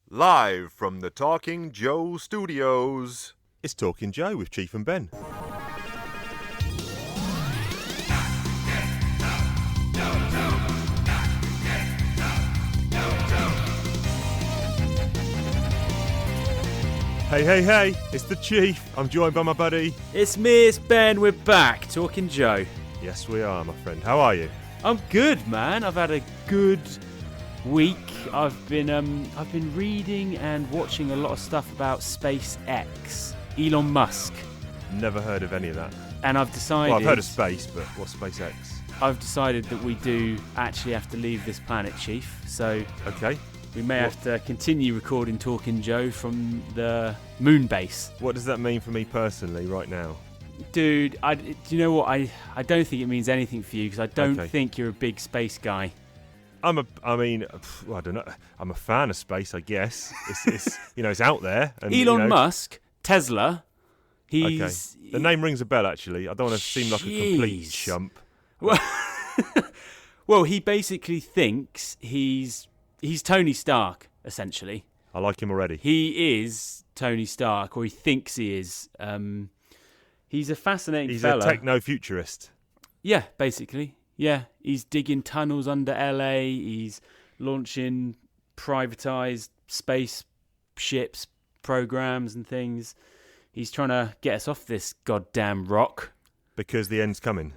Live from the Talking Joe studios. It's Talking Joe with Chief and Ben. Hey, it's the Chief. I'm joined by my buddy. It's me, it's Ben, we're back, Talking Joe. Yes, we are, my friend. How are you? I'm good, man. I've had a good week. I've been reading and watching a lot of stuff about SpaceX, Elon Musk. Never heard of any of that. And I've decided... Well, I've heard of space, but what's SpaceX? I've decided that we do actually have to leave this planet, Chief. So... Okay. We may have to continue recording Talking Joe from the moon base. What does that mean for me personally right now? Dude, do you know what? I don't think it means anything for you because I don't think you're a big space guy. I don't know. I'm a fan of space, I guess. It's it's out there. And, Elon Musk, Tesla, he's... Okay. The name rings a bell, actually. I don't want to seem like a complete chump. Well, he basically thinks he's Tony Stark, essentially. I like him already. He is Tony Stark, or he thinks he is. He's a fascinating fella. He's a techno-futurist. Yeah, basically. Yeah, he's digging tunnels under LA. He's launching privatized space ships, programs and things. He's trying to get us off this goddamn rock. Because the end's coming.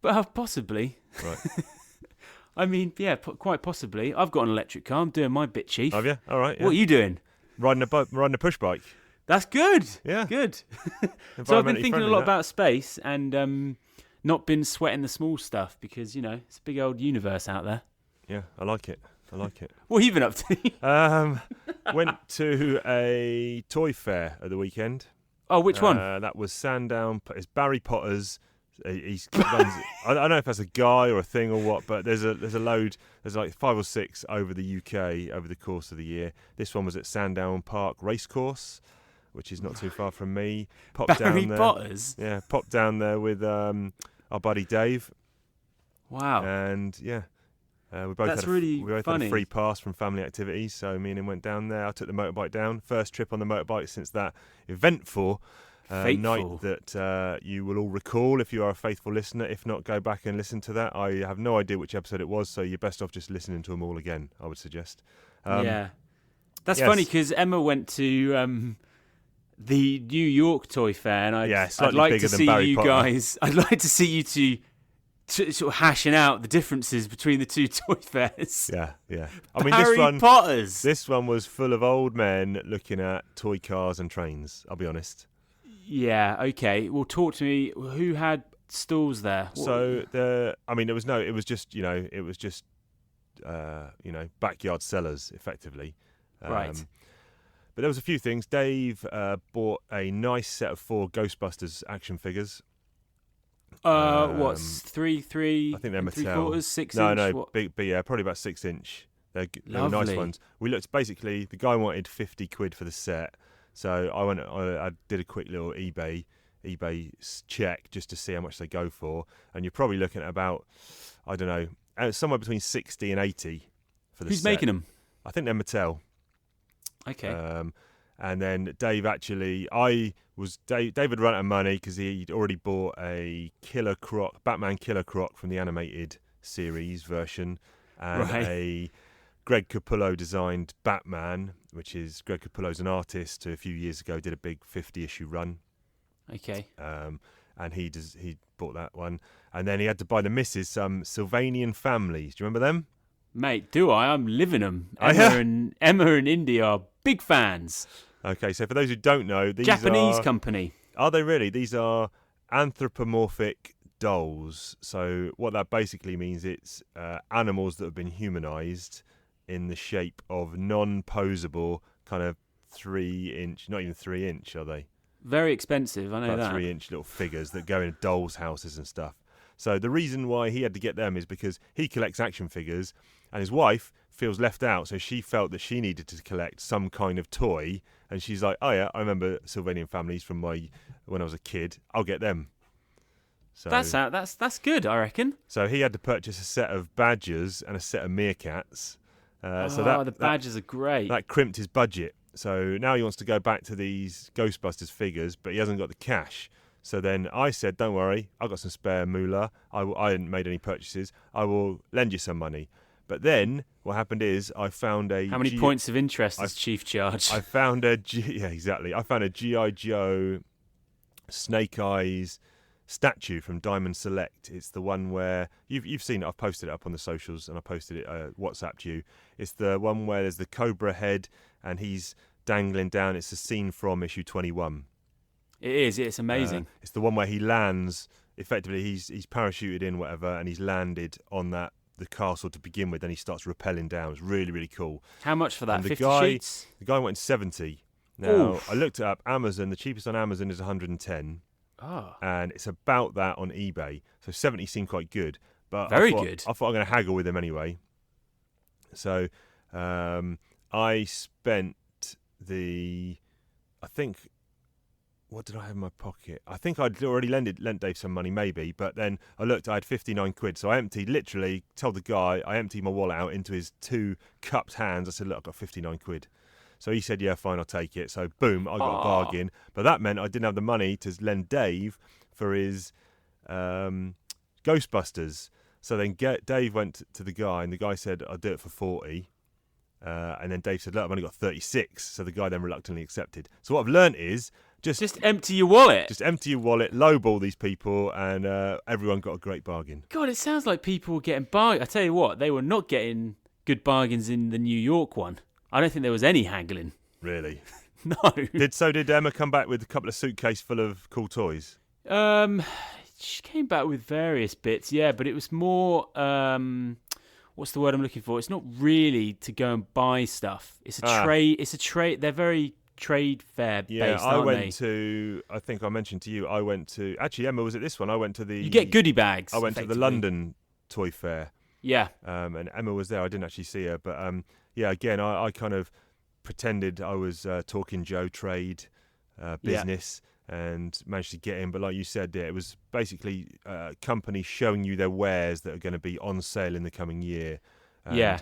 Possibly. Right. I mean, yeah, quite possibly. I've got an electric car. I'm doing my bit, Chief. Have you? All right. Yeah. What are you doing? Riding a push bike. That's good. Yeah. Good. So I've been thinking a lot about space and not been sweating the small stuff because, it's a big old universe out there. Yeah, I like it. What have you been up to? Went to a toy fair at the weekend. Oh, which one? That was Sandown. It's Barry Potter's. He runs. I don't know if that's a guy or a thing or what, but there's a load. There's like 5 or 6 over the UK over the course of the year. This one was at Sandown Park Racecourse, which is not too far from me. Barry Potters? Yeah, popped down there with our buddy Dave. Wow. And yeah, we both had a free pass from family activities, so me and him went down there. I took the motorbike down. First trip on the motorbike since that eventful night that you will all recall if you are a faithful listener. If not, go back and listen to that. I have no idea which episode it was, so you're best off just listening to them all again, I would suggest. Yeah. That's funny because Emma went to the New York Toy Fair, and I'd like to see you guys. I'd like to see you two sort of hashing out the differences between the two toy fairs. Yeah. Barry Potters. This one was full of old men looking at toy cars and trains, I'll be honest. Yeah, okay. Well, talk to me. Who had stalls there? So it was just backyard sellers, effectively. Right. But there was a few things. Dave bought a nice set of 4 Ghostbusters action figures. What's 3? I think they're Mattel. 6 no, inch? No, what? big, but yeah, probably about 6 inch. They were nice ones. We looked. Basically, the guy wanted £50 for the set. So I did a quick little eBay check just to see how much they go for, and you're probably looking at about, I don't know, somewhere between 60 and 80 for the set. Who's making them? I think they're Mattel. Okay. And then Dave David had run out of money because he'd already bought a Batman Killer Croc from the animated series version, and a Greg Capullo designed Batman, which is Greg Capullo's an artist who a few years ago did a big 50-issue run. Okay. And he bought that one, and then he had to buy the missus some Sylvanian families. Do you remember them? Mate, do I? I'm living them. Emma and Indy are big fans. Okay, so for those who don't know, these Japanese company. Are they really? These are anthropomorphic dolls. So what that basically means, it's animals that have been humanized in the shape of non-posable kind of 3-inch, not even 3-inch, are they? Very expensive, I know about that. 3-inch little figures that go in dolls' houses and stuff. So the reason why he had to get them is because he collects action figures, and his wife feels left out, so she felt that she needed to collect some kind of toy, and she's like, oh yeah, I remember Sylvanian families from when I was a kid, I'll get them. So that's good, I reckon. So he had to purchase a set of badgers and a set of meerkats, The badges are great. That crimped his budget. So now he wants to go back to these Ghostbusters figures, but he hasn't got the cash. So then I said, don't worry, I've got some spare moolah. I hadn't made any purchases. I will lend you some money. But then what happened is I found a... How many points of interest does Chief charge? I found a... Yeah, exactly. I found a G.I. Joe Snake Eyes statue from Diamond Select. It's the one where... You've seen it. I've posted it up on the socials and I posted it, WhatsApped you. It's the one where there's the Cobra head and he's dangling down. It's a scene from issue 21. It is. It's amazing. It's the one where he lands... Effectively, he's parachuted in, whatever, and he's landed on the castle to begin with, then he starts rappelling down. It's really, really cool. How much for that? And 50 sheets? The guy went 70. Now, Oof. I looked it up. Amazon, the cheapest on Amazon is 110. Oh. And it's about that on eBay. So 70 seemed quite good. But Very good. I thought I'm going to haggle with him anyway. So I spent what did I have in my pocket? I think I'd already lent Dave some money, maybe. But then I looked, I had 59 quid. So I told the guy, I emptied my wallet out into his two cupped hands. I said, look, I've got 59 quid. So he said, yeah, fine, I'll take it. So boom, I got a bargain. But that meant I didn't have the money to lend Dave for his Ghostbusters. So then Dave went to the guy, and the guy said, I'll do it for 40. And then Dave said, look, I've only got 36. So the guy then reluctantly accepted. So what I've learnt is... Just empty your wallet. Just empty your wallet, lowball these people, and everyone got a great bargain. God, it sounds like people were getting bargains. I tell you what, they were not getting good bargains in the New York one. I don't think there was any haggling. Really? No. Did Emma come back with a couple of suitcase full of cool toys? She came back with various bits, yeah, but it was more... what's the word I'm looking for? It's not really to go and buy stuff. It's a trade. It's a trade. They're very... trade fair based, aren't they? I think I mentioned to you, actually Emma was at this one. I went to the... You get goodie bags. I went to the London Toy Fair. Yeah. And Emma was there. I didn't actually see her. But again, I kind of pretended I was talking Joe trade business and managed to get in. But like you said, it was basically companies showing you their wares that are going to be on sale in the coming year.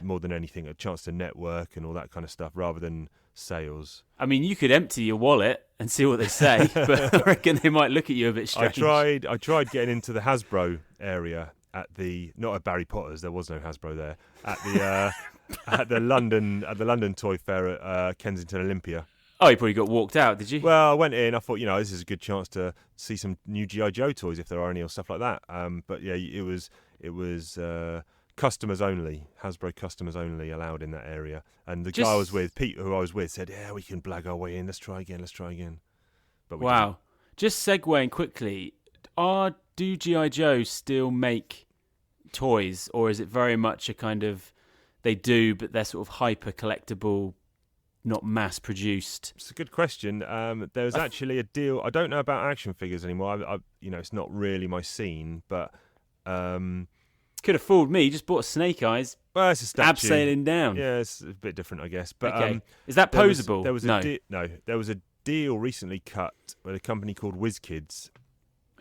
More than anything, a chance to network and all that kind of stuff rather than sales. I mean, you could empty your wallet and see what they say, but I reckon they might look at you a bit strange. I tried getting into the Hasbro area not at Barry Potter's, there was no Hasbro there, at the London Toy Fair at Kensington Olympia. Oh, you probably got walked out, did you? Well, I went in. I thought, this is a good chance to see some new G.I. Joe toys if there are any or stuff like that. But yeah, it was customers only, Hasbro customers only allowed in that area. And the guy I was with, Pete, who I was with, said, yeah, we can blag our way in. Let's try again. But we didn't. Just segueing quickly, do G.I. Joe still make toys, or is it very much a kind of, they do, but they're sort of hyper collectible, not mass produced? It's a good question. There's actually a deal. I don't know about action figures anymore. It's not really my scene, but... Could have fooled me. Just bought a Snake Eyes. Well, it's a statue. Abseiling down. Yeah, it's a bit different, I guess. But okay. Is that posable? There was a deal recently cut with a company called WizKids.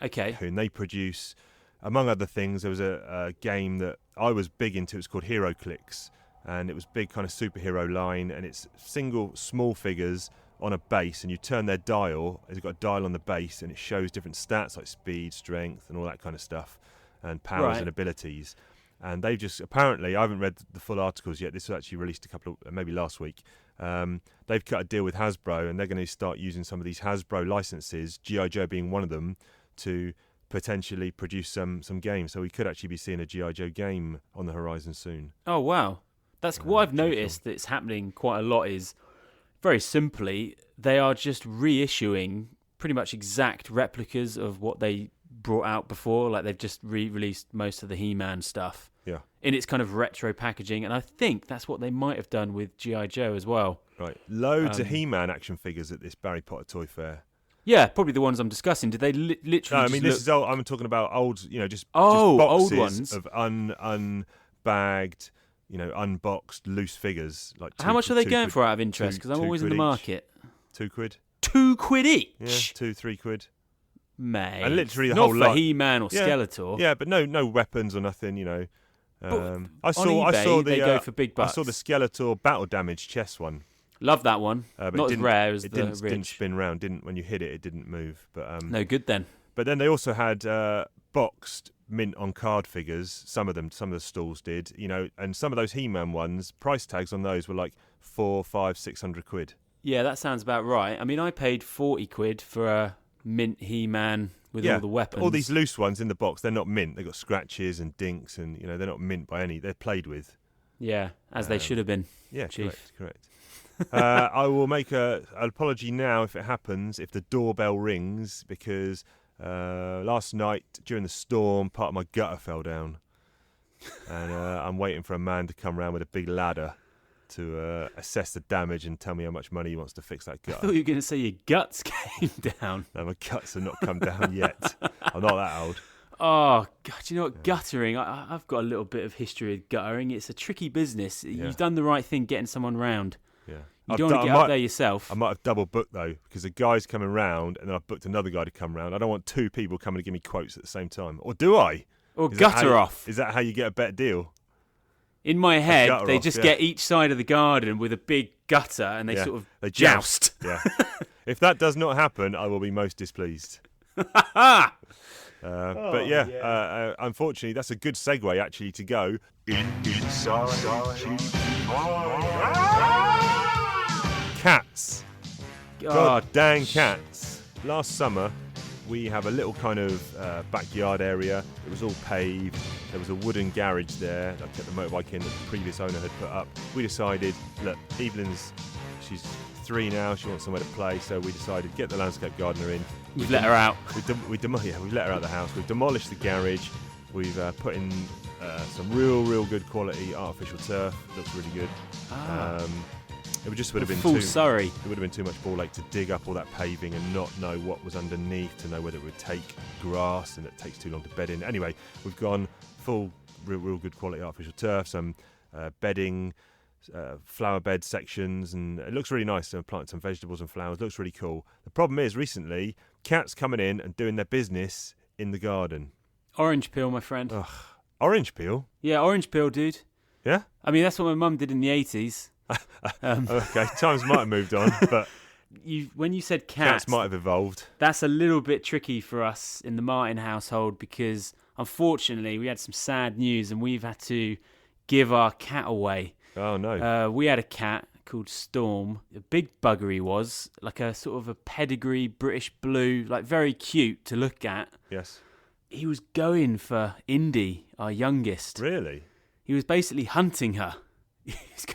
Okay. And they produce, among other things, there was a game that I was big into. It's called Hero Clicks, and it was big kind of superhero line, and it's single small figures on a base, and you turn their dial. It's got a dial on the base, and it shows different stats like speed, strength, and all that kind of stuff. And powers and abilities. And they've just, apparently, I haven't read the full articles yet. This was actually released maybe last week. They've cut a deal with Hasbro, and they're going to start using some of these Hasbro licenses, G.I. Joe being one of them, to potentially produce some games. So we could actually be seeing a G.I. Joe game on the horizon soon. Oh, wow. That's what I've noticed that's happening quite a lot is, very simply, they are just reissuing pretty much exact replicas of what they brought out before. Like they've just re-released most of the He-Man stuff in its kind of retro packaging, and I think that's what they might have done with G.I. Joe as well. Right, loads of He-Man action figures at this Barry Potter Toy Fair. Yeah, probably the ones I'm discussing. Did they literally? No, I mean this is old. I'm talking about old, just boxes old ones of unbagged, unboxed loose figures. Like how much are they going for out of interest? Because I'm always in the market. £2. £2 each. Yeah, £2-3 quid. Mate, and literally the not whole for He-Man or Skeletor. Yeah, but no weapons or nothing. I saw the they go for big bucks. I saw the Skeletor battle damage chess one. Love that one. But not as rare as it the didn't spin round. When you hit it, it didn't move. But no good then. But then they also had boxed mint on card figures. Some of the stalls did, and some of those He-Man ones, price tags on those were like 400, 500, 600 quid. Yeah, that sounds about right. I mean, I paid 40 quid for a mint He-Man with all the weapons. All these loose ones in the box, they're not mint. They've got scratches and dinks, and they're not mint by any. They're played with. Yeah, as they should have been. Yeah, Chief. Correct. I will make an apology now if it happens, if the doorbell rings, because last night during the storm, part of my gutter fell down, and I'm waiting for a man to come round with a big ladder to assess the damage and tell me how much money he wants to fix that gutter. I thought you were going to say your guts came down. No, my guts have not come down yet. I'm not that old. Oh, God, you know what? Guttering, I've got a little bit of history with guttering. It's a tricky business. Yeah. You've done the right thing getting someone round. Yeah. You don't want to get up there yourself. I might have double booked, though, because the guy's coming round and then I've booked another guy to come round. I don't want two people coming to give me quotes at the same time. Or do I? Or gutter off. Is that how you get a better deal? In my head, they just get each side of the garden with a big gutter and they sort of joust. Yeah. If that does not happen, I will be most displeased. But unfortunately, that's a good segue actually to go cats. God dang cats! Last summer, we have a little kind of backyard area. It was all paved. There was a wooden garage there that I kept the motorbike in that the previous owner had put up. We decided, look, Evelyn's, she's 3 now. She wants somewhere to play, so we decided get the landscape gardener in. You've let her out. We've let her out of the house. We've demolished the garage. We've put in some real good quality artificial turf. Looks really good. It would have been full Surrey. It would have been too much ball ache to dig up all that paving and not know what was underneath, to know whether it would take grass, and it takes too long to bed in. Anyway, we've gone full real good quality artificial turf, some bedding, flower bed sections, and it looks really nice. So planted some vegetables and flowers. Looks really cool. The problem is recently cats coming in and doing their business in the garden. Orange peel, my friend. Ugh. Orange peel? Yeah, orange peel, dude. Yeah? I mean, that's what my mum did in the 80s. Okay, times might have moved on, but when you said cats might have evolved. That's a little bit tricky for us in the Martin household because unfortunately we had some sad news and we've had to give our cat away. Oh no! We had a cat called Storm. A big bugger he was, like a sort of a pedigree British blue, like very cute to look at. Yes. He was going for Indy, our youngest. Really? He was basically hunting her. He's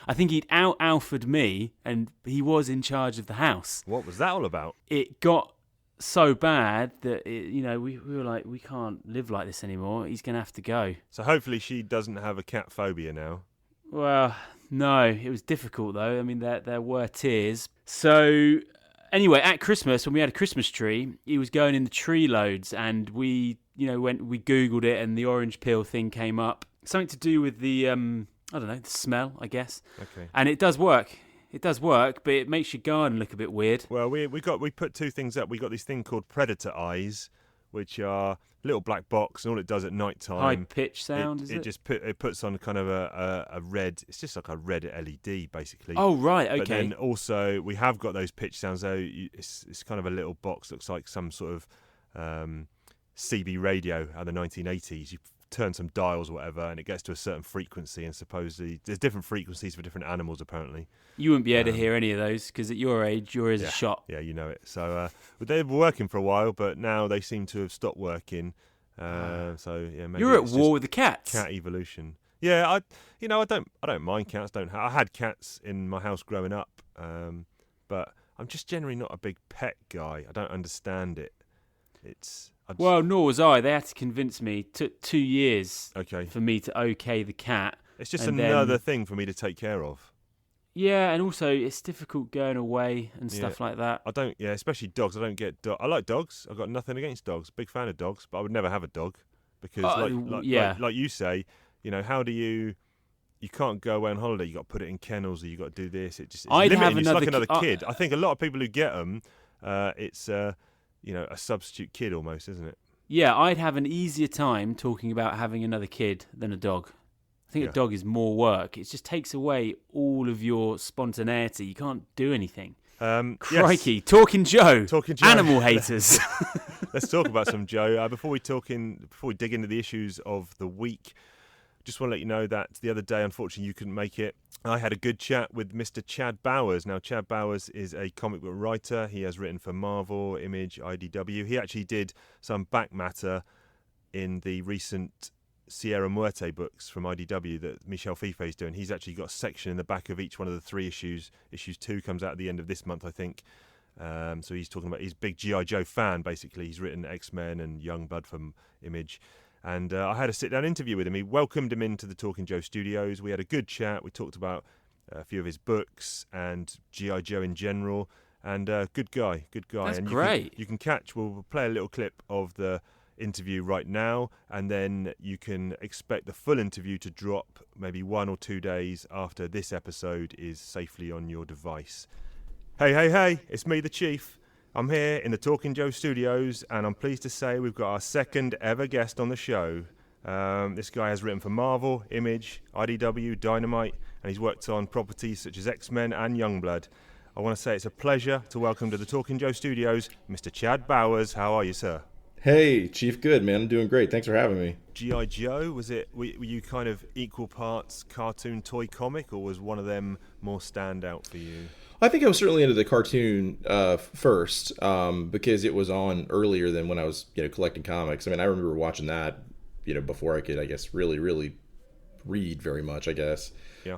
I think he'd out-alphaed me and he was in charge of the house. What was that all about? It got so bad that, we were like, we can't live like this anymore. He's going to have to go. So hopefully she doesn't have a cat phobia now. Well, no, it was difficult though. I mean, there were tears. So anyway, at Christmas, when we had a Christmas tree, he was going in the tree loads and we Googled it and the orange peel thing came up. Something to do with the... I don't know, the smell, I guess. Okay. And it does work. It does work, but it makes your garden look a bit weird. Well, we put 2 things up. We got this thing called predator eyes, which are a little black box, and all it does at night time, high pitch sound. It puts on kind of a red. It's just like a red LED, basically. Oh right, okay. But then also we have got those pitch sounds. Though it's kind of a little box, looks like some sort of CB radio out of the 1980s. You turn some dials or whatever and it gets to a certain frequency, and supposedly there's different frequencies for different animals apparently. You wouldn't be able to hear any of those because at your age your ears are shot. Yeah, you know it. So they were working for a while, but now they seem to have stopped working. So yeah, maybe you're at war with the cats. Cat evolution. Yeah, I don't mind cats. I had cats in my house growing up, but I'm just generally not a big pet guy. I don't understand it. Well, nor was I. They had to convince me. It took 2 years for me to okay the cat. It's just another thing for me to take care of. Yeah, and also it's difficult going away and stuff like that. Especially dogs. I don't get I like dogs. I've got nothing against dogs. Big fan of dogs, but I would never have a dog because, like you say, how do you can't go away on holiday. You got to put it in kennels, or you got to do this. It's like another kid. I think a lot of people who get them, it's a substitute kid almost, isn't it? Yeah, I'd have an easier time talking about having another kid than a dog. I think a dog is more work. It just takes away all of your spontaneity. You can't do anything. Crikey. Yes. Talking Joe. Animal haters. Let's talk about some Joe. Before we dig into the issues of the week, just want to let you know that the other day, unfortunately, you couldn't make it. I had a good chat with Mr. Chad Bowers. Now, Chad Bowers is a comic book writer. He has written for Marvel, Image, IDW. He actually did some back matter in the recent Sierra Muerte books from IDW that Michel Fife is doing. He's actually got a section in the back of each one of the 3 issues. Issue 2 comes out at the end of this month, I think. So he's talking about, he's a big G.I. Joe fan, basically. He's written X-Men and Youngblood from Image. And I had a sit-down interview with him. He welcomed him into the Talking Joe studios. We had a good chat. We talked about a few of his books and G.I. Joe in general. And good guy. That's and great. You can catch, we'll play a little clip of the interview right now, and then you can expect the full interview to drop maybe 1 or 2 days after this episode is safely on your device. Hey, it's me, the Chief. I'm here in the Talking Joe studios, and I'm pleased to say we've got our second ever guest on the show. This guy has written for Marvel, Image, IDW, Dynamite, and he's worked on properties such as X-Men and Youngblood. I want to say it's a pleasure to welcome to the Talking Joe studios, Mr. Chad Bowers. How are you, sir? Hey, Chief, good, man. I'm doing great. Thanks for having me. G.I. Joe, were you kind of equal parts cartoon, toy, comic, or was one of them more standout for you? I think I was certainly into the cartoon first because it was on earlier than when I was, collecting comics. I mean, I remember watching that, before I could, I guess, really read very much, I guess. Yeah.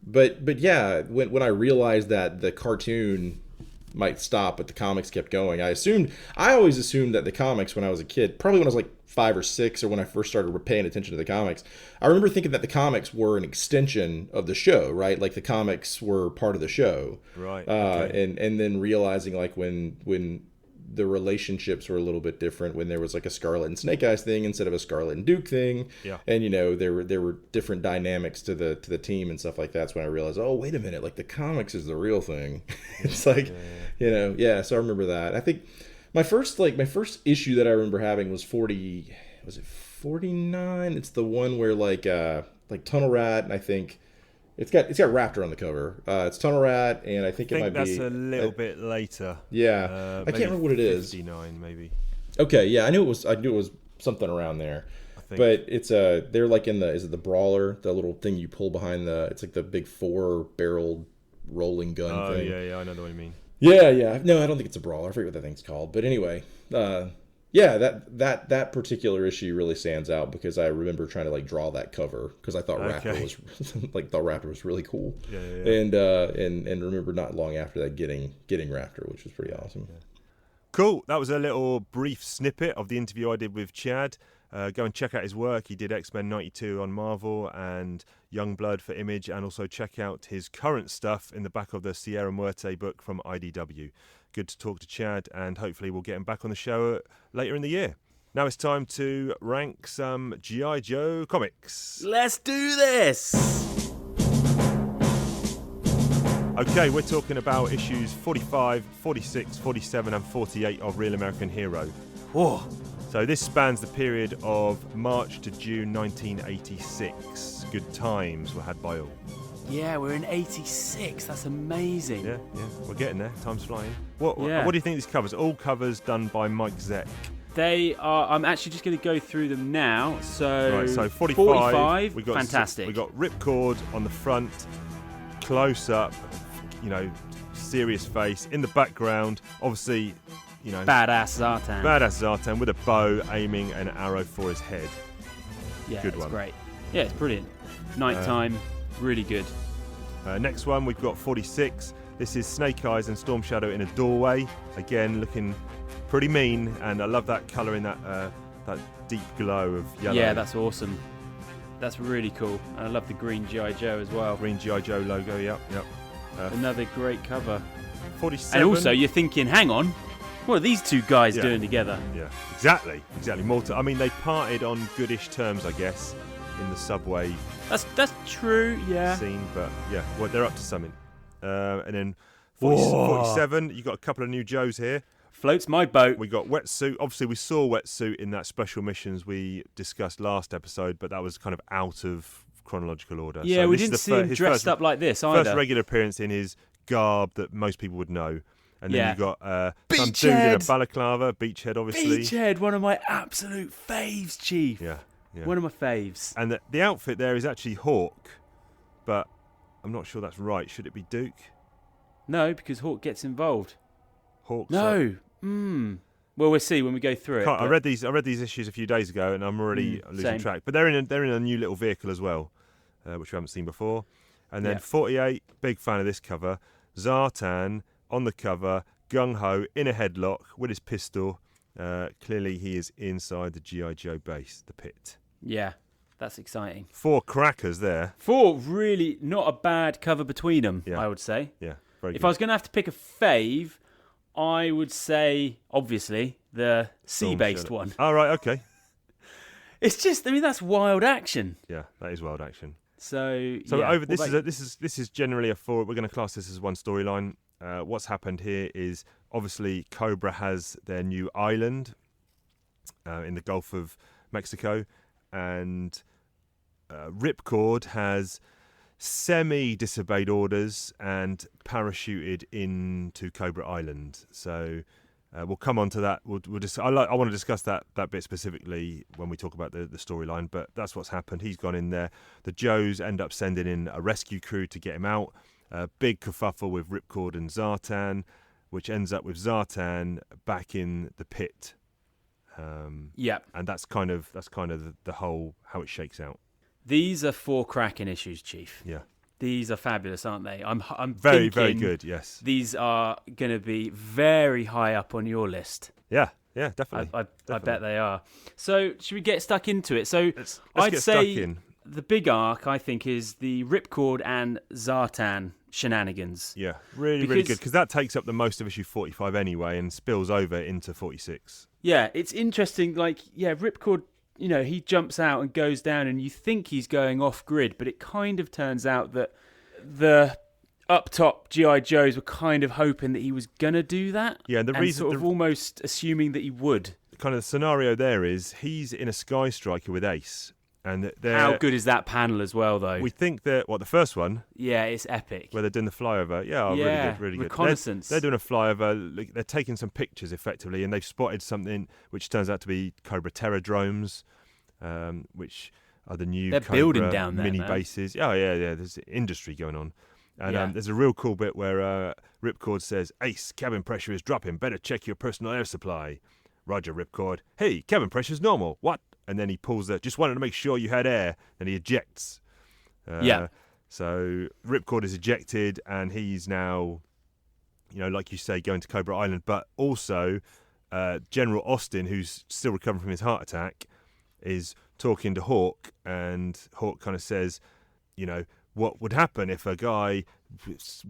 But yeah, when I realized that the cartoon might stop, but the comics kept going, I always assumed that the comics, when I was a kid, probably when I was like 5 or 6, or when I first started paying attention to the comics, I remember thinking that the comics were an extension of the show, right? Like the comics were part of the show, right? Okay. And then realizing like when the relationships were a little bit different, when there was like a Scarlet and Snake Eyes thing instead of a Scarlet and Duke thing, yeah. And there were different dynamics to the team and stuff like that. That's when I realized, oh wait a minute, like the comics is the real thing. It's like, So I remember that. I think my first issue that I remember having was 40. Was it 49? It's the one where like Tunnel Rat, and I think it's got Raptor on the cover. It's Tunnel Rat, and I think it might be. That's a little bit later. Yeah, I can't remember what it is. 59 maybe. Okay, yeah, I knew it was something around there. I think. But it's they're like is it the Brawler, the little thing you pull behind it's like the big 4-barreled rolling gun thing. Oh yeah, I know what you mean. Yeah. No, I don't think it's a Brawler. I forget what that thing's called. But anyway, yeah, that particular issue really stands out because I remember trying to like draw that cover because I thought Raptor was Raptor was really cool. Yeah. And remember not long after that getting Raptor, which was pretty awesome. Yeah. Cool. That was a little brief snippet of the interview I did with Chad. Go and check out his work. He did X-Men 92 on Marvel and Youngblood for Image, and also check out his current stuff in the back of the Sierra Muerte book from IDW. Good to talk to Chad, and hopefully we'll get him back on the show later in the year. Now it's time to rank some G.I. Joe comics. Let's do this! Okay, we're talking about issues 45, 46, 47 and 48 of Real American Hero. Whoa. So this spans the period of March to June 1986. Good times were had by all. Yeah, we're in 86. That's amazing. Yeah, we're getting there. Time's flying. What do you think these covers? All covers done by Mike Zeck. They are. I'm actually just going to go through them now. So 45. We got fantastic. We got Ripcord on the front, close up, serious face. In the background, obviously, badass Zartan with a bow aiming an arrow for his head. Yeah, good it's one. Great. Yeah, it's brilliant. Nighttime, really good. Next one, we've got 46. This is Snake Eyes and Storm Shadow in a doorway. Again, looking pretty mean, and I love that colour in that deep glow of yellow. Yeah, that's awesome. That's really cool. And I love the green G.I. Joe as well. Green G.I. Joe logo, yep. Another great cover. 47. And also, you're thinking, hang on, what are these two guys doing together? Yeah, exactly. They parted on goodish terms, I guess, in the subway. That's true, yeah. Scene, but yeah, they're up to something. And then 47, you got a couple of new Joes here. Floats my boat. We got Wetsuit. Obviously, we saw Wetsuit in that special missions we discussed last episode, but that was kind of out of chronological order. Yeah, so we didn't see him dressed up like this either. First regular appearance in his garb that most people would know. And then you got some dude in a balaclava, Beachhead, obviously. Beachhead, one of my absolute faves, Chief. Yeah. One of my faves. And the outfit there is actually Hawk, but I'm not sure that's right. Should it be Duke? No, because Hawk gets involved. Hawk. No. Well, we'll see when we go through it. I read these issues a few days ago, and I'm already losing track. But they're in a new little vehicle as well, which we haven't seen before. And then 48, big fan of this cover. Zartan on the cover, Gung-Ho in a headlock with his pistol. Clearly, he is inside the G.I. Joe base, the pit. Yeah, that's exciting. 4 crackers there. 4 really not a bad cover between them, Yeah. I would say. Yeah, very good. If I was going to have to pick a fave, I would say, obviously, the sea-based one. Oh, right, okay. It's just, that's wild action. Yeah, that is wild action. So this is generally a 4. We're going to class this as one storyline. What's happened here is obviously Cobra has their new island in the Gulf of Mexico, and Ripcord has semi-disobeyed orders and parachuted into Cobra Island. So we'll come on to that. I want to discuss that bit specifically when we talk about the storyline, but that's what's happened. He's gone in there. The Joes end up sending in a rescue crew to get him out. Big kerfuffle with Ripcord and Zartan, which ends up with Zartan back in the pit. And that's kind of the whole how it shakes out. These are 4 cracking issues, Chief. Yeah, these are fabulous, aren't they? I'm very thinking good. Yes, these are going to be very high up on your list. Yeah, definitely. I bet they are. So should we get stuck into it? So let's I'd get say stuck in. The big arc, I think, is the Ripcord and Zartan shenanigans. Yeah, really good, because that takes up the most of issue 45 anyway and spills over into 46. Yeah, it's interesting. Ripcord, he jumps out and goes down, and you think he's going off grid, but it kind of turns out that the up top G.I. Joes were kind of hoping that he was going to do that. Yeah, and the reason sort of almost assuming that he would. Kind of the scenario there is he's in a Sky Striker with Ace. And how good is that panel as well, though? We think that the first one? Yeah, it's epic. Where they're doing the flyover. Yeah, really good. Reconnaissance. They're doing a flyover. They're taking some pictures effectively, and they've spotted something which turns out to be Cobra Terradromes, which are the new They're Cobra building down there, mini man. bases. Oh yeah. There's industry going on, and there's a real cool bit where Ripcord says, "Ace, cabin pressure is dropping. Better check your personal air supply." Roger, Ripcord. Hey, cabin pressure's normal. What? And then he pulls just wanted to make sure you had air. And he ejects. So Ripcord is ejected, and he's now, like you say, going to Cobra Island. But also, General Austin, who's still recovering from his heart attack, is talking to Hawk. And Hawk kind of says, what would happen if a guy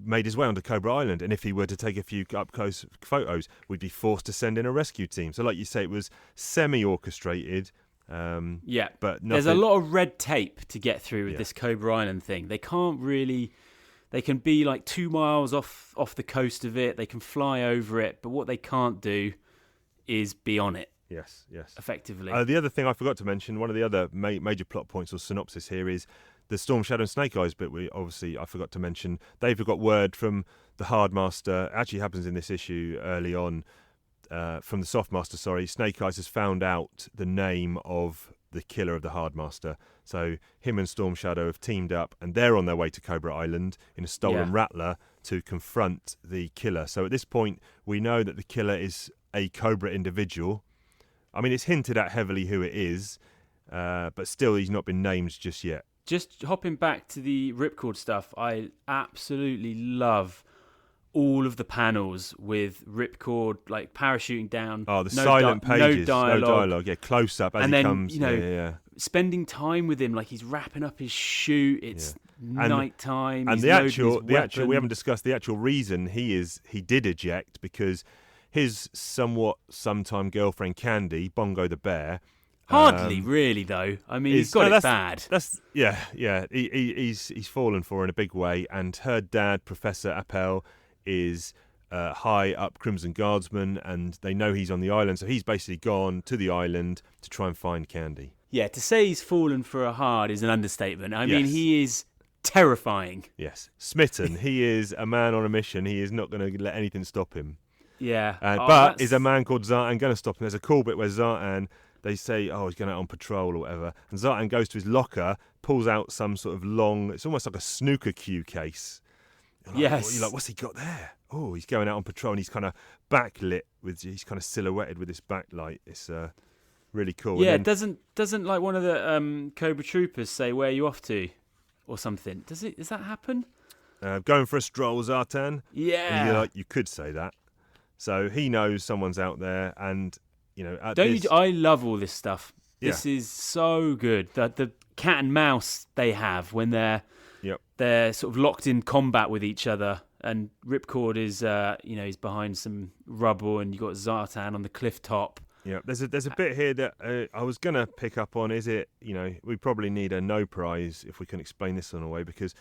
made his way onto Cobra Island, and if he were to take a few up-close photos, we'd be forced to send in a rescue team. So like you say, it was semi-orchestrated. But there's a lot of red tape to get through with this Cobra Island thing. They can't really... They can be like 2 miles off the coast of it. They can fly over it. But what they can't do is be on it. Yes. Effectively. The other thing I forgot to mention, one of the other major plot points or synopsis here is the Storm Shadow and Snake Eyes bit. I forgot to mention. They've got word from the Hardmaster. It actually happens in this issue early on. From the Softmaster, Snake Eyes has found out the name of the killer of the Hardmaster. So him and Storm Shadow have teamed up, and they're on their way to Cobra Island in a stolen Rattler to confront the killer. So at this point, we know that the killer is a Cobra individual. I mean, it's hinted at heavily who it is, but still he's not been named just yet. Just hopping back to the Ripcord stuff, I absolutely love all of the panels with Ripcord like parachuting down. Oh, the silent pages, no dialogue. Yeah, close up as and he then, comes. Spending time with him, like he's wrapping up his chute. It's night time. And the actual, we haven't discussed the actual reason he did eject, because his sometime girlfriend Candy, Bongo the bear. Hardly really though. I mean, he's got it bad. He's fallen for her in a big way, and her dad, Professor Appel, is high up Crimson Guardsmen, and they know he's on the island, so he's basically gone to the island to try and find Candy. Yeah, to say he's fallen for a hard is an understatement. I mean, he is terrifying. Yes. Smitten. He is a man on a mission. He is not going to let anything stop him. Yeah. But is a man called Zartan going to stop him? There's a cool bit where Zartan, they say, he's going out on patrol or whatever, and Zartan goes to his locker, pulls out some sort of long, it's almost like a snooker cue case. You're like, what's he got there? Oh, he's going out on patrol, and he's kind of backlit he's kind of silhouetted with this backlight. It's really cool. Yeah, doesn't like one of the Cobra Troopers say, "Where are you off to?" or something? Does that happen? Going for a stroll, Zartan. Yeah. And you're like, you could say that. So he knows someone's out there, and I love all this stuff. This is so good. The cat and mouse they have when they're sort of locked in combat with each other, and Ripcord is he's behind some rubble, and you've got Zartan on the cliff top. Yeah, there's a bit here that I was gonna pick up on. Is it we probably need a no prize if we can explain this in a way, because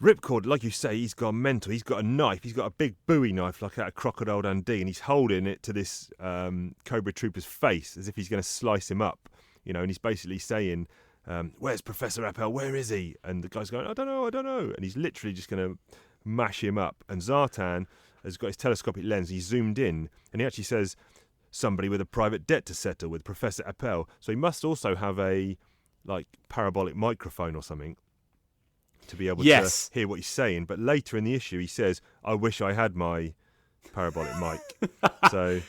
Ripcord, like you say, he's gone mental. He's got a knife. He's got a big Bowie knife like out of Crocodile Dundee, and he's holding it to this Cobra Trooper's face as if he's going to slice him up. And he's basically saying, "Where's Professor Appel? Where is he?" And the guy's going, "I don't know." And he's literally just going to mash him up. And Zartan has got his telescopic lens. He's zoomed in, and he actually says, "Somebody with a private debt to settle with Professor Appel." So he must also have a parabolic microphone or something to be able to hear what he's saying. But later in the issue, he says, "I wish I had my parabolic mic." So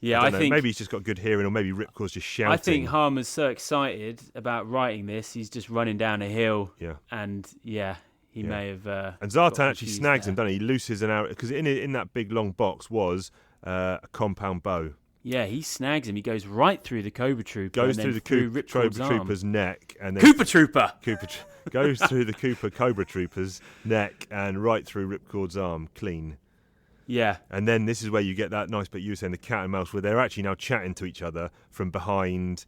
I think maybe he's just got good hearing, or maybe Ripcord's just shouting. I think Harmer's so excited about writing this, he's just running down a hill. Yeah, and he may have. And Zartan actually snags him, doesn't he? He looses an arrow, because in that big long box was a compound bow. Yeah, he snags him. He goes right through the Cobra Trooper. Goes through the Cobra Trooper's neck. And then Cooper Trooper! Goes through the Cobra Trooper's neck and right through Ripcord's arm, clean. Yeah. And then this is where you get that nice bit you were saying, the cat and mouse, where they're actually now chatting to each other from behind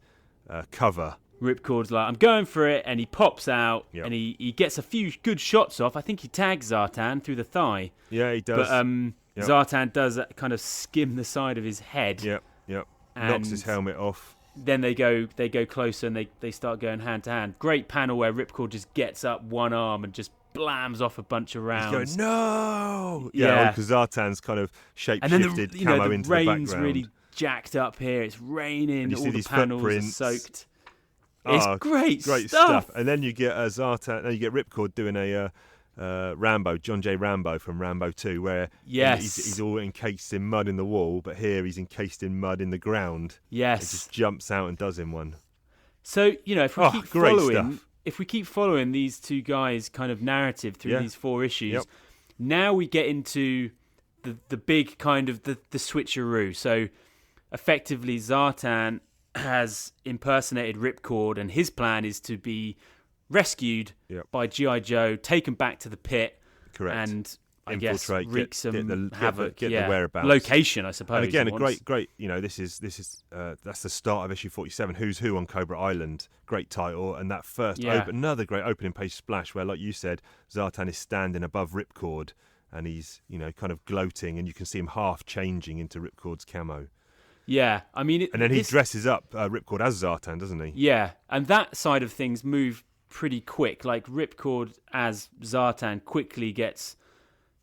cover. Ripcord's like, "I'm going for it," and he pops out, and he gets a few good shots off. I think he tags Zartan through the thigh. Yeah, he does. But Zartan does kind of skim the side of his head. Yep. Knocks his helmet off. Then they go closer, and they start going hand to hand. Great panel where Ripcord just gets up one arm and just blams off a bunch of rounds. He's going, "No!" Yeah, because Zartan's kind of shape-shifted camo into the background. The rain's really jacked up here. It's raining. And you see all these the panels footprints. are soaked. It's great stuff. And then you get Zartan. Then you get Ripcord doing a Rambo, John J. Rambo from Rambo 2, where he's all encased in mud in the wall, but here he's encased in mud in the ground. Yes, he just jumps out and does him one. So if we keep following these two guys' kind of narrative through these 4 issues, now we get into the big kind of the switcheroo. So effectively, Zartan has impersonated Ripcord, and his plan is to be rescued by G.I. Joe, taken back to the pit, and I guess wreak some havoc. Get the whereabouts, location, I suppose. And again, a great. This is that's the start of issue 47. Who's Who on Cobra Island? Great title, and that first another great opening page splash where, like you said, Zartan is standing above Ripcord, and he's kind of gloating, and you can see him half changing into Ripcord's camo. Yeah, I mean, and then he dresses up Ripcord as Zartan, doesn't he? Yeah, and that side of things move pretty quick. Like Ripcord as Zartan quickly gets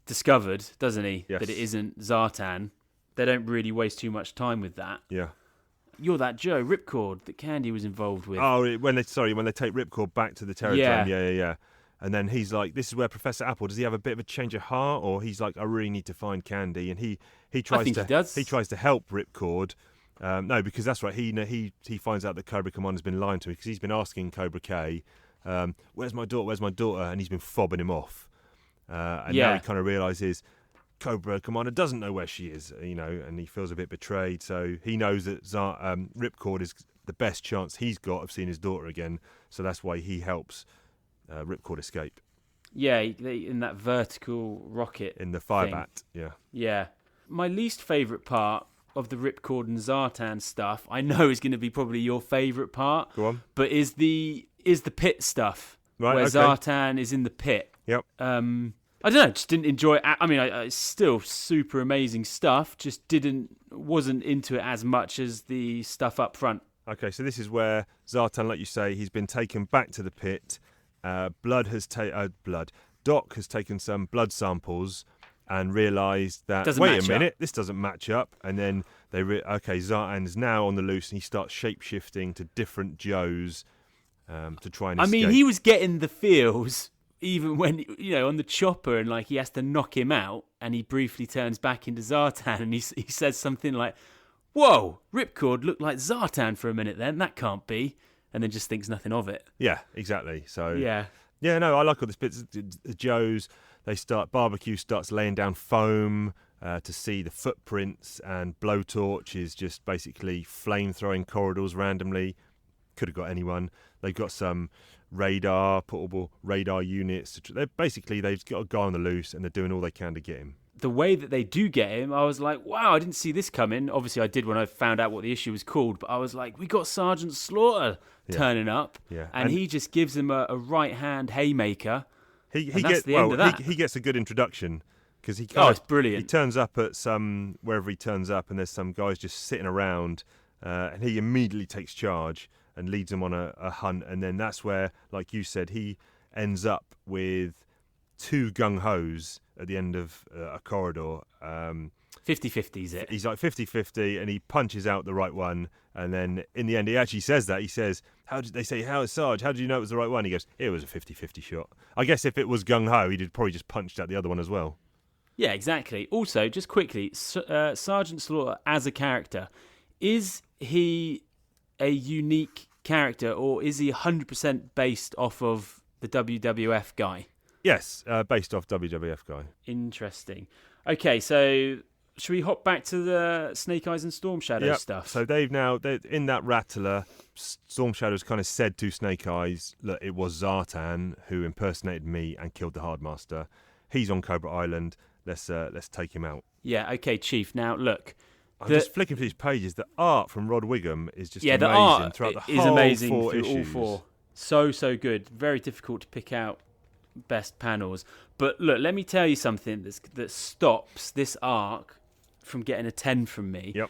discovered, doesn't he? Yes. That it isn't Zartan. They don't really waste too much time with that. Yeah. You're that Joe Ripcord that Candy was involved with. Oh, when they take Ripcord back to the Terradrome. Yeah. And then he's like, "This is where Professor Appel, does he have a bit of a change of heart?" Or he's like, "I really need to find Candy." And he tries he tries to help Ripcord. No, because that's right. He finds out that Cobra Commander's been lying to him, because he's been asking Cobra K, "Where's my daughter? Where's my daughter?" And he's been fobbing him off. Now he kind of realises Cobra Commander doesn't know where she is, and he feels a bit betrayed. So he knows that Ripcord is the best chance he's got of seeing his daughter again. So that's why he helps Ripcord escape. Yeah, in that vertical rocket. In the Firebat, yeah. Yeah. My least favourite part of the Ripcord and Zartan stuff, I know is going to be probably your favourite part. Go on. But is the pit stuff. Right, where okay. Zartan is in the pit. Yep. I don't know, just didn't enjoy it. I mean, it's still super amazing stuff, just wasn't into it as much as the stuff up front. Okay, so this is where Zartan, like you say, he's been taken back to the pit. Doc has taken some blood samples and realised that, wait a minute, this doesn't match up. And then Zartan's now on the loose and he starts shape-shifting to different Joes to try and escape. I mean, he was getting the feels even when, on the chopper and like he has to knock him out and he briefly turns back into Zartan and he says something like, whoa, Ripcord looked like Zartan for a minute then, that can't be. And then just thinks nothing of it. Yeah, exactly. So yeah, no, I like all this bit. The Joes, Barbecue starts laying down foam to see the footprints, and Blowtorch is just basically flame-throwing corridors randomly. Could have got anyone. They've got some portable radar units. They've got a guy on the loose, and they're doing all they can to get him. The way that they do get him, I was like, wow, I didn't see this coming. Obviously, I did when I found out what the issue was called, but I was like, we got Sergeant Slaughter turning up, and he just gives him a right-hand haymaker. He gets a good introduction because it's brilliant. He turns up at wherever he turns up, and there's some guys just sitting around, and he immediately takes charge and leads them on a hunt, and then that's where, like you said, he ends up with 2 Gung-Hos at the end of a corridor. 50-50 is it? He's like 50-50 and he punches out the right one, and then in the end he actually says that. He says, Sarge, how did you know it was the right one? He goes, it was a 50-50 shot. I guess if it was Gung-Ho, he'd probably just punched out the other one as well. Yeah, exactly. Also, just quickly, Sergeant Slaughter as a character, is he a unique character or is he 100% based off of the WWF guy? Yes, based off WWF guy. Interesting. Okay, so should we hop back to the Snake Eyes and Storm Shadow stuff? So they're in that rattler. Storm Shadow's kind of said to Snake Eyes, look, it was Zartan who impersonated me and killed the Hardmaster. He's on Cobra Island. Let's take him out. Yeah, okay, Chief. Now, look. I'm just flicking through these pages. The art from Rod Wiggum is just amazing. The art throughout the is whole amazing 4 through issues. all 4. So good. Very difficult to pick out best panels. But look, let me tell you something that stops this arc from getting a 10 from me. Yep.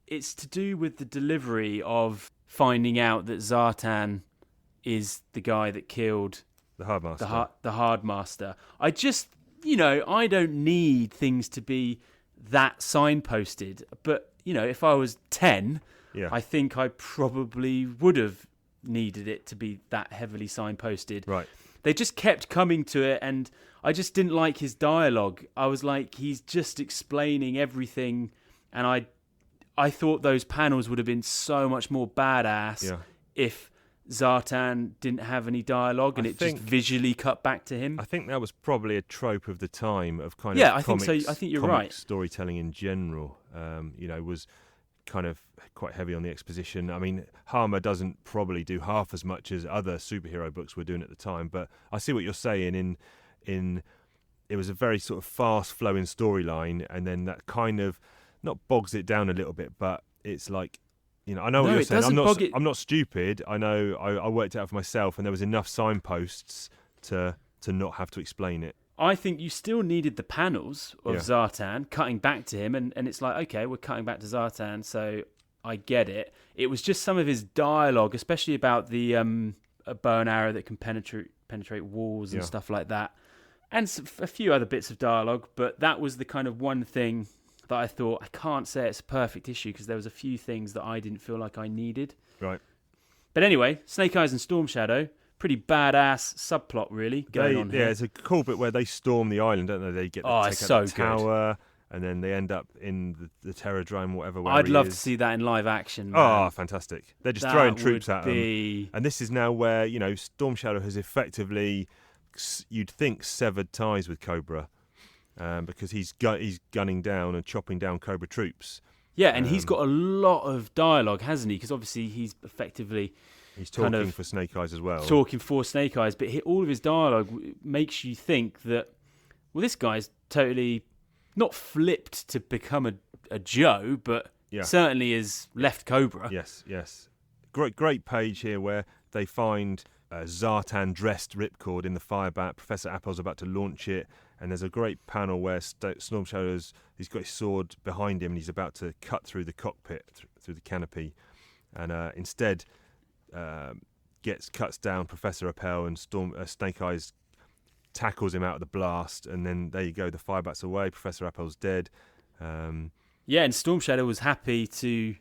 It's to do with the delivery of finding out that Zartan is the guy that killed the Hardmaster. The Hardmaster. I just, I don't need things to be that signposted. But, if I was 10, I think I probably would have needed it to be that heavily signposted. Right. They just kept coming to it, and I just didn't like his dialogue. I was like, he's just explaining everything, and I thought those panels would have been so much more badass if Zartan didn't have any dialogue and just visually cut back to him. I think that was probably a trope of the time of kind of comics, I think so. I think you're right. Storytelling in general, was kind of quite heavy on the exposition. I mean, Harmer doesn't probably do half as much as other superhero books were doing at the time, but I see what you're saying in it was a very sort of fast-flowing storyline, and then that kind of not bogs it down a little bit, but it's like, I know what you're saying. I'm not stupid. I know I worked it out for myself, and there was enough signposts to not have to explain it. I think you still needed the panels of Zartan cutting back to him, and it's like, okay, we're cutting back to Zartan, so I get it. It was just some of his dialogue, especially about the a bow and arrow that can penetrate walls and stuff like that, and a few other bits of dialogue, but that was the kind of one thing that I thought, I can't say it's a perfect issue because there was a few things that I didn't feel like I needed. Right. But anyway, Snake Eyes and Storm Shadow, pretty badass subplot really going on here. Yeah, it's a cool bit where they storm the island, don't they? They get take out the tower, and then they end up in the Terradrome, whatever. I'd love to see that in live action. Man. Oh, fantastic! They're just throwing troops at them, and this is now where Storm Shadow has effectively, you'd think, severed ties with Cobra, because he's gunning down and chopping down Cobra troops. Yeah, and he's got a lot of dialogue, hasn't he? Because obviously he's effectively. He's talking for Snake Eyes as well. Talking for Snake Eyes, but all of his dialogue makes you think that, well, this guy's totally not flipped to become a Joe, but certainly has left Cobra. Yes. Great page here where they find Zartan dressed Ripcord in the fire bat. Professor Appel's about to launch it, And there's a great panel where Storm Shadow's he's got his sword behind him and he's about to cut through the cockpit, through the canopy, and instead cuts down Professor Appel, and Snake Eyes tackles him out of the blast, and then there you go, the fire bats away. Professor Appel's dead. And Storm Shadow was happy to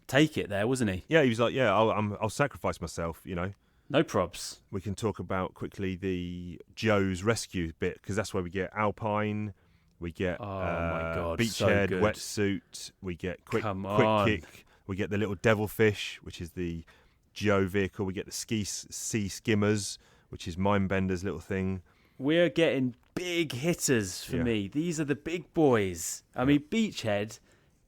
take it there, wasn't he? Yeah, he was like, yeah, I'll sacrifice myself, No probs. We can talk about quickly the Joe's rescue bit, because that's where we get Alpine, we get my God, Beachhead, so wetsuit, we get quick kick, we get the little devilfish, which is the Joe vehicle, we get the sea skimmers, which is Mindbender's little thing. We're getting big hitters for me. These are the big boys. I mean, Beachhead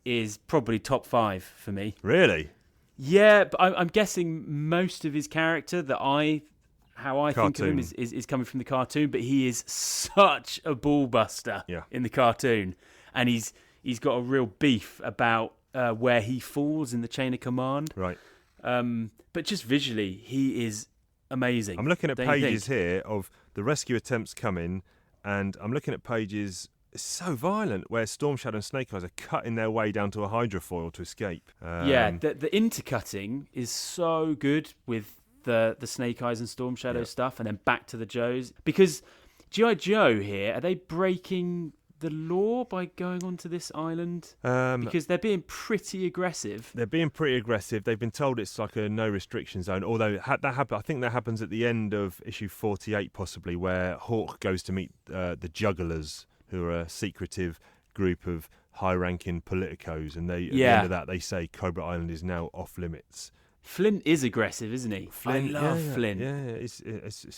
is probably top 5 for me. Really? Yeah, but I'm guessing most of his character how I think of him is coming from the cartoon, but he is such a ball buster in the cartoon. And he's got a real beef about where he falls in the chain of command. Right. But just visually, he is amazing. I'm looking at pages here of the rescue attempts coming, and I'm looking at pages so violent where Storm Shadow and Snake Eyes are cutting their way down to a hydrofoil to escape. The intercutting is so good with the Snake Eyes and Storm Shadow stuff, and then back to the Joes. Because G.I. Joe here, are they breaking the law by going onto this island? Because they're being pretty aggressive. They've been told it's like a no restriction zone, although I think that happens at the end of issue 48 possibly, where Hawk goes to meet the Jugglers, who are a secretive group of high-ranking politicos, and at the end of that they say Cobra Island is now off limits. Flint is aggressive, isn't he? Flint, I love Flint. Yeah, it's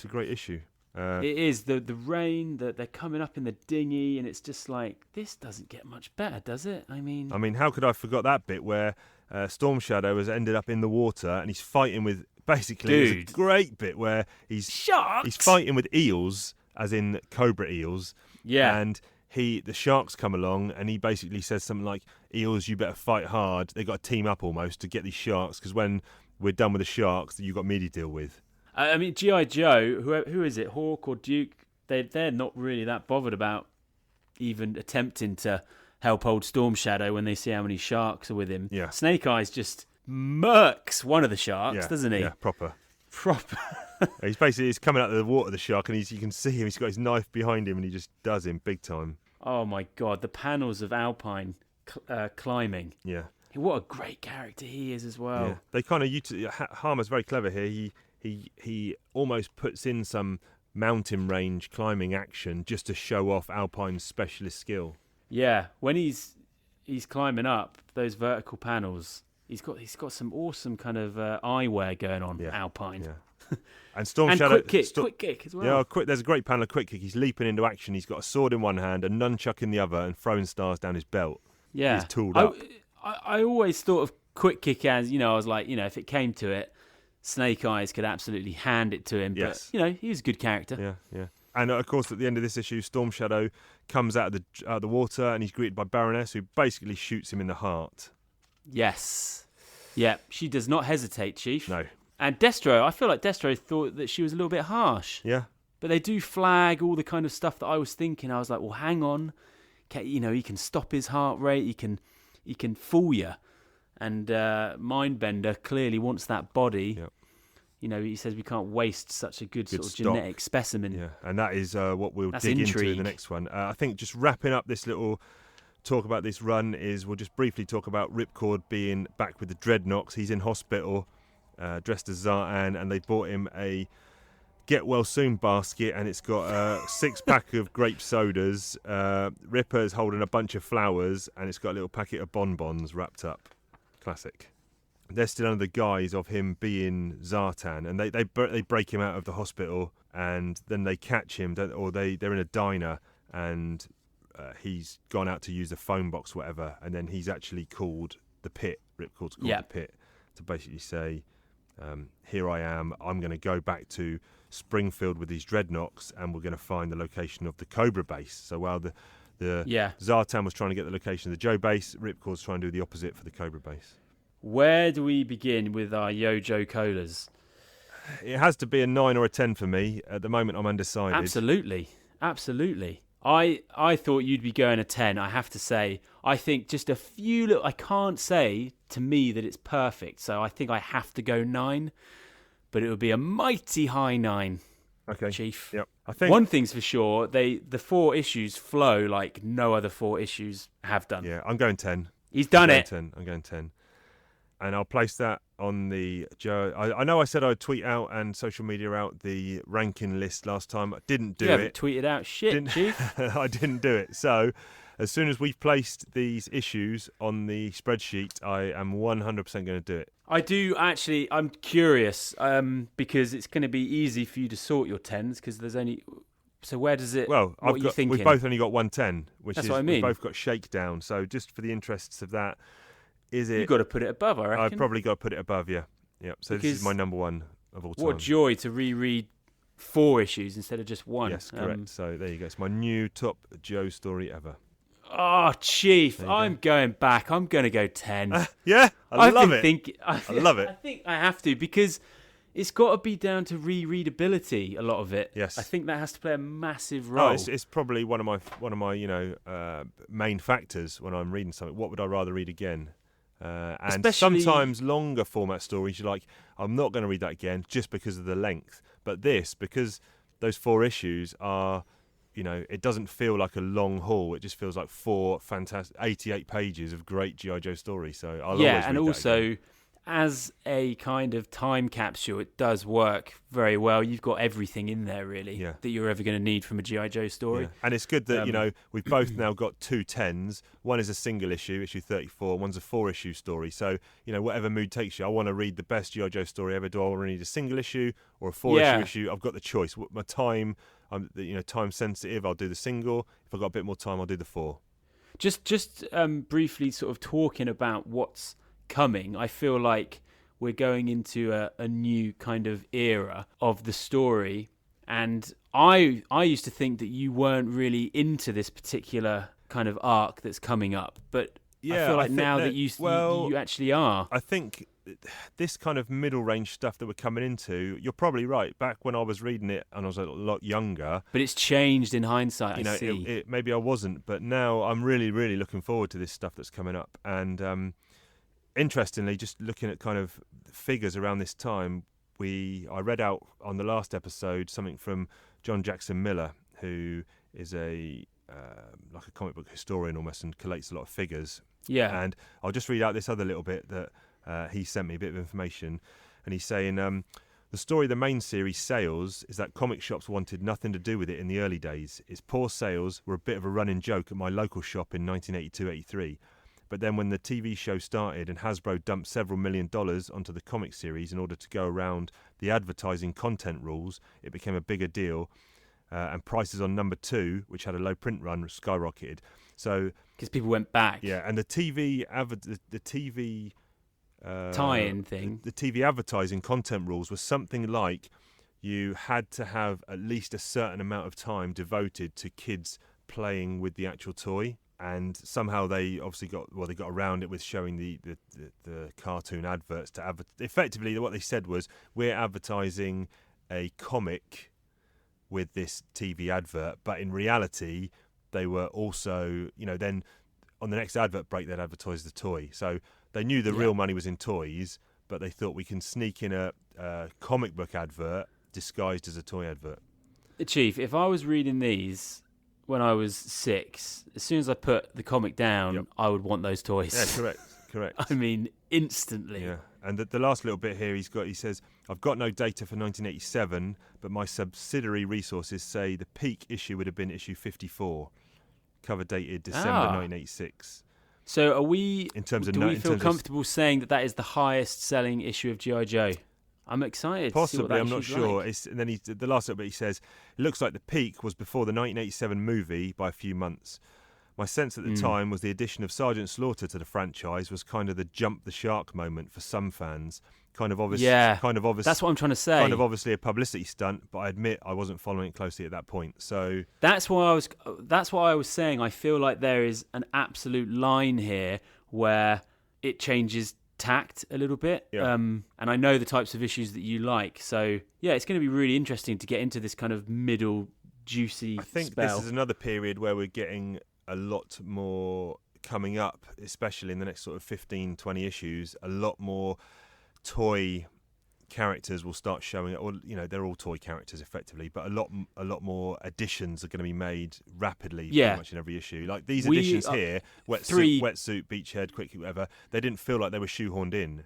a great issue. It is the rain that they're coming up in the dinghy, and it's just like, this doesn't get much better, does it? I mean, how could I have forgot that bit where Storm Shadow has ended up in the water and he's fighting with it's a great bit where he's fighting with eels, as in cobra eels. Yeah. And the sharks come along and he basically says something like, eels, you better fight hard. They got to team up almost to get these sharks, because when we're done with the sharks, you've got me to deal with. I mean, G.I. Joe, who is it, Hawk or Duke, they're not really that bothered about even attempting to help old Storm Shadow when they see how many sharks are with him. Yeah. Snake Eyes just murks one of the sharks, doesn't he? Yeah, proper. He's coming out of the water, the shark, and you can see him. He's got his knife behind him, and he just does him big time. Oh my God, the panels of Alpine climbing. Yeah. What a great character he is as well. Yeah. They kind of Harmer's very clever here. He almost puts in some mountain range climbing action just to show off Alpine's specialist skill. Yeah, when he's climbing up those vertical panels, he's got some awesome kind of eyewear going on. Alpine. Yeah. And Storm Shadow, quick kick as well. Yeah, there's a great panel of quick kick. He's leaping into action. He's got a sword in one hand, a nunchuck in the other, and throwing stars down his belt. Yeah, he's tooled up. I always thought of quick kick as, I was like, if it came to it, Snake Eyes could absolutely hand it to him. Yes. But he was a good character. Yeah. And of course, at the end of this issue, Storm Shadow comes out of the water, and he's greeted by Baroness, who basically shoots him in the heart. Yes. Yeah, she does not hesitate, Chief. No. And Destro, I feel like Destro thought that she was a little bit harsh. Yeah. But they do flag all the kind of stuff that I was thinking. I was like, well, hang on. He can stop his heart rate. He can fool you. And Mindbender clearly wants that body. Yep. He says we can't waste such a good sort of genetic specimen. Yeah, and that is what we'll dig into in the next one. I think just wrapping up this little talk about this run is we'll just briefly talk about Ripcord being back with the Dreadnoks. He's in hospital, dressed as Zartan, and they bought him a get well soon basket, and it's got a 6-pack of grape sodas. Ripper's holding a bunch of flowers, and it's got a little packet of bonbons wrapped up. Classic. They're still under the guise of him being Zartan, and they break him out of the hospital, and then they catch him, they're in a diner, and he's gone out to use a phone box, whatever, and then he's actually called the Pit. Ripcord's called the Pit to basically say, here I am. I'm going to go back to Springfield with these Dreadnoks, and we're going to find the location of the Cobra base. So while the Zartan was trying to get the location of the Joe base, Ripcord's trying to do the opposite for the Cobra base. Where do we begin with our Yo-Jo Colas? It has to be a 9 or a 10 for me. At the moment, I'm undecided. Absolutely. I thought you'd be going a 10, I have to say. I think just a few little... I can't say to me that it's perfect, so I think I have to go 9. But it would be a mighty high 9. Okay. Chief. Yep. I think one thing's for sure, the 4 issues flow like no other 4 issues have done. Yeah, I'm going 10. He's done it. I'm going 10. And I'll place that on the Joe. I know I said I'd tweet out and social media out the ranking list last time. I didn't do it. You haven't tweeted out shit, Chief. I didn't do it. So as soon as we've placed these issues on the spreadsheet, I am 100% going to do it. I do actually. I'm curious because it's going to be easy for you to sort your 10s because there's only. So where does it? Well, what are you thinking? We've both only got 110, which That's is what I mean. We've both got shakedown. So just for the interests of that, is it? You've got to put it above, I reckon. I've probably got to put it above, yeah. Yep. So because this is my number 1 of all time. What joy to reread 4 issues instead of just 1. Yes, correct. So there you go. It's my new top Joe story ever. Oh, Chief, I'm going back. I'm going to go 10. Yeah, I love it. I love it. I think I have to because it's got to be down to rereadability. A lot of it. Yes, I think that has to play a massive role. Oh, it's probably one of my main factors when I'm reading something. What would I rather read again? And Especially, sometimes longer format stories, you're like, I'm not going to read that again just because of the length. But this, because those 4 issues are, it doesn't feel like a long haul. It just feels like 4 fantastic 88 pages of great G.I. Joe stories. So I'll always read and that also again. As a kind of time capsule, it does work very well. You've got everything in there, really, that you're ever going to need from a G.I. Joe story. Yeah. And it's good that, we've both now got 2 10s. One is a single issue 34. One's a 4-issue story. So, whatever mood takes you, I want to read the best G.I. Joe story ever. Do I want to read a single issue or a 4-issue issue? I've got the choice. My time, I'm time sensitive. I'll do the single. If I've got a bit more time, I'll do the 4. Just briefly sort of talking about what's coming, I feel like we're going into a new kind of era of the story, and I used to think that you weren't really into this particular kind of arc that's coming up, but I feel like now that you actually are. I think this kind of middle range stuff that we're coming into, you're probably right. Back when I was reading it and I was a lot younger, but it's changed in hindsight. I see. Maybe I wasn't, but now I'm really, really looking forward to this stuff that's coming up. And interestingly, just looking at kind of figures around this time, I read out on the last episode something from John Jackson Miller, who is like a comic book historian almost and collates a lot of figures. Yeah. And I'll just read out this other little bit that he sent me, a bit of information. And he's saying, the story of the main series sales is that comic shops wanted nothing to do with it in the early days. Its poor sales were a bit of a running joke at my local shop in 1982-83. But then when the TV show started and Hasbro dumped several $1 million onto the comic series in order to go around the advertising content rules, it became a bigger deal. And prices on number 2, which had a low print run, skyrocketed. So because people went back. Yeah, and the TV tie-in thing. The TV advertising content rules was something like you had to have at least a certain amount of time devoted to kids playing with the actual toy. And somehow they obviously got around it with showing the cartoon adverts to effectively what they said was, we're advertising a comic with this TV advert, but in reality they were also, then on the next advert break they'd advertise the toy. So they knew the real money was in toys, but they thought we can sneak in a comic book advert disguised as a toy advert. Chief, if I was reading these when I was 6, as soon as I put the comic down, I would want those toys. Yeah, correct. I mean, instantly. Yeah, and the last little bit here, he says, I've got no data for 1987, but my subsidiary resources say the peak issue would have been issue 54, cover dated December 1986. So are we, in terms of, do we feel comfortable saying that is the highest selling issue of G.I. Joe? I'm excited. Possibly, to see what that I'm not sure. Like. And then the last little bit he says, it looks like the peak was before the 1987 movie by a few months. My sense at the time was the addition of Sergeant Slaughter to the franchise was kind of the jump the shark moment for some fans. Kind of obvious. That's what I'm trying to say. Kind of obviously a publicity stunt, but I admit I wasn't following it closely at that point. So that's why I was saying I feel like there is an absolute line here where it changes tact a little bit. Yeah. And I know the types of issues that you like. So yeah, it's going to be really interesting to get into this kind of middle juicy I think spell. this is another period where we're getting a lot more coming up, especially in the next sort of 15, 20 issues. A lot more toy characters will start showing, or they're all toy characters effectively, but a lot more additions are going to be made rapidly, pretty much in every issue. Like these additions here, wetsuit, beachhead, quickly, whatever, they didn't feel like they were shoehorned in.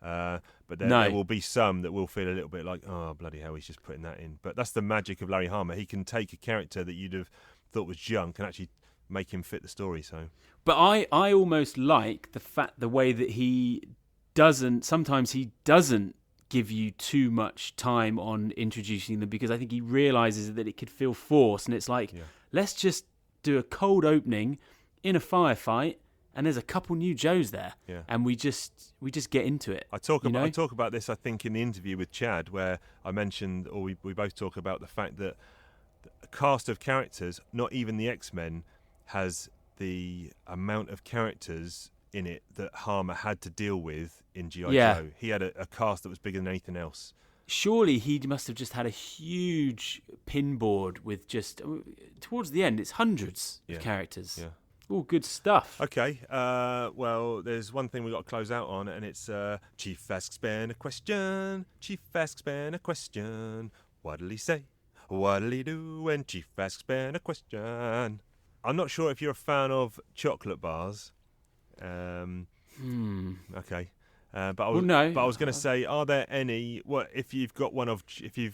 But there will be some that will feel a little bit like, oh bloody hell, he's just putting that in. But that's the magic of Larry Hama. He can take a character that you'd have thought was junk and actually make him fit the story. So, but I almost like the way that he doesn't give you too much time on introducing them, because I think he realizes that it could feel forced, and it's like, let's just do a cold opening in a firefight, and there's a couple new Joes there, and we just get into it. I talk about this, I think, in the interview with Chad, where I mentioned, or we both talk about the fact that a cast of characters, not even the X-Men, has the amount of characters in it that Hama had to deal with in G.I. Joe. He had a cast that was bigger than anything else. Surely he must have just had a huge pinboard with just, towards the end, it's hundreds of characters. Yeah. All good stuff. Okay, well, there's one thing we've got to close out on, and it's Chief asks Ben a question. Chief asks Ben a question. What'll he say? What'll he do when Chief asks Ben a question? I'm not sure if you're a fan of chocolate bars. Okay. But I was going to say, are there any? What if you've got one of? If you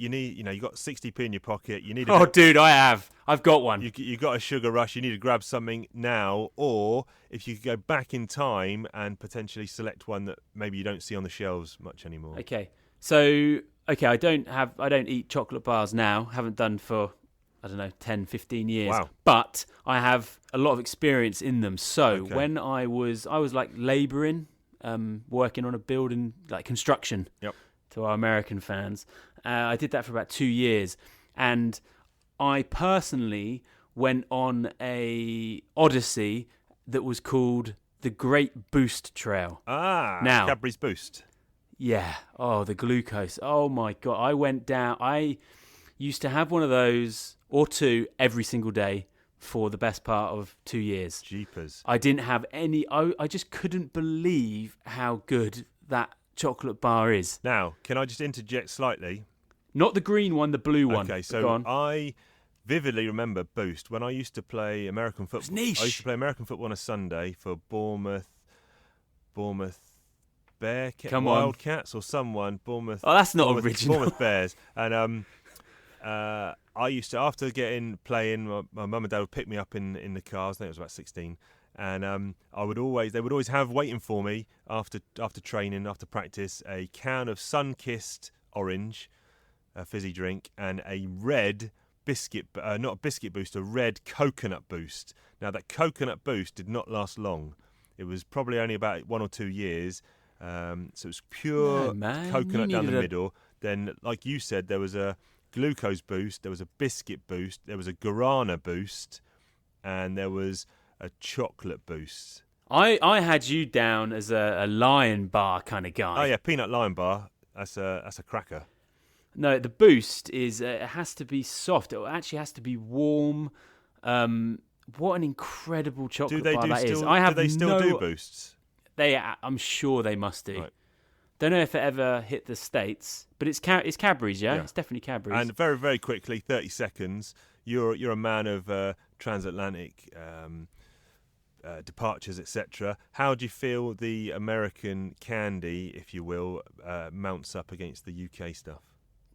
need, you got 60p in your pocket. You need. Dude, I've got one. You got a sugar rush. You need to grab something now, or if you could go back in time and potentially select one that maybe you don't see on the shelves much anymore. Okay. So I don't eat chocolate bars now. Haven't done for, I don't know, 10, 15 years. Wow. But I have a lot of experience in them. So when I was like labouring, working on a building, like construction, to our American fans, I did that for about 2 years. And I personally went on a odyssey that was called the Great Boost Trail. Now, Cadbury's Boost. Yeah. Oh, the glucose. Oh, my God. I went down. I used to have one of those or two every single day for the best part of 2 years. Jeepers. I didn't have any. I just couldn't believe how good that chocolate bar is. Now, can I just interject slightly? Not the green one, the blue one. Okay, so I vividly remember Boost when I used to play American football. It's niche. I used to play American football on a Sunday for Bournemouth Wildcats or someone. Bournemouth. Oh, that's not original. Bournemouth Bears. And I used to, after playing, my mum and dad would pick me up in the cars. I think I was about 16. And they would always have waiting for me after training, after practice, a can of sun-kissed orange, a fizzy drink, and a red biscuit, not a biscuit boost, a red coconut boost. Now that coconut boost did not last long. It was probably only about 1 or 2 years. So it was pure coconut down the middle. Then, like you said, there was a glucose boost, there was a biscuit boost, there was a guarana boost, and there was a chocolate boost. I had you down as a Lion Bar kind of guy. Oh yeah, peanut Lion Bar. That's a cracker. No, the boost is it has to be soft. It actually has to be warm. What an incredible chocolate bar that is. Do they still do boosts? I'm sure they must do. Right. Don't know if it ever hit the States, but it's Cadbury's, yeah? It's definitely Cadbury's. And very, very quickly, 30 seconds. You're a man of transatlantic departures, etc. How do you feel the American candy, if you will, mounts up against the UK stuff?